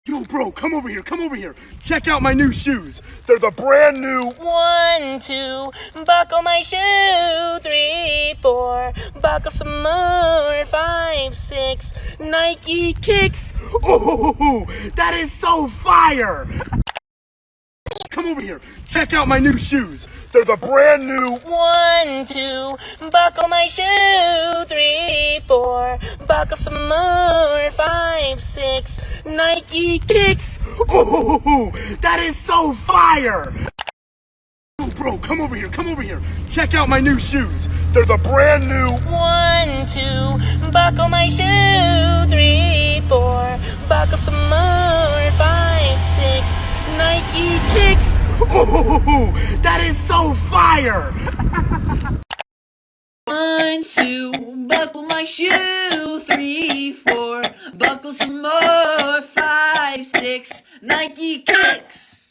Yo, bro, come over here, come over here. Check out my new shoes. They're the brand new 1, 2, buckle my shoe. 3, 4, buckle some more. 5, 6, Nike kicks. Oh, that is so fire! Come over here. Check out my new shoes. They're the brand new 1, 2, buckle my shoe. 3, 4, buckle some more. 5, 6, Nike kicks. Oh, that is so fire! Yo, bro, come over here, come over here. Check out my new shoes. They're the brand new 1, 2, buckle my shoe. 3, 4, buckle some more. 5, 6, Nike kicks. Oh, that is so fire! 1, 2, buckle my shoe. 3, 4, buckle some more. 5, 6, Nike kicks.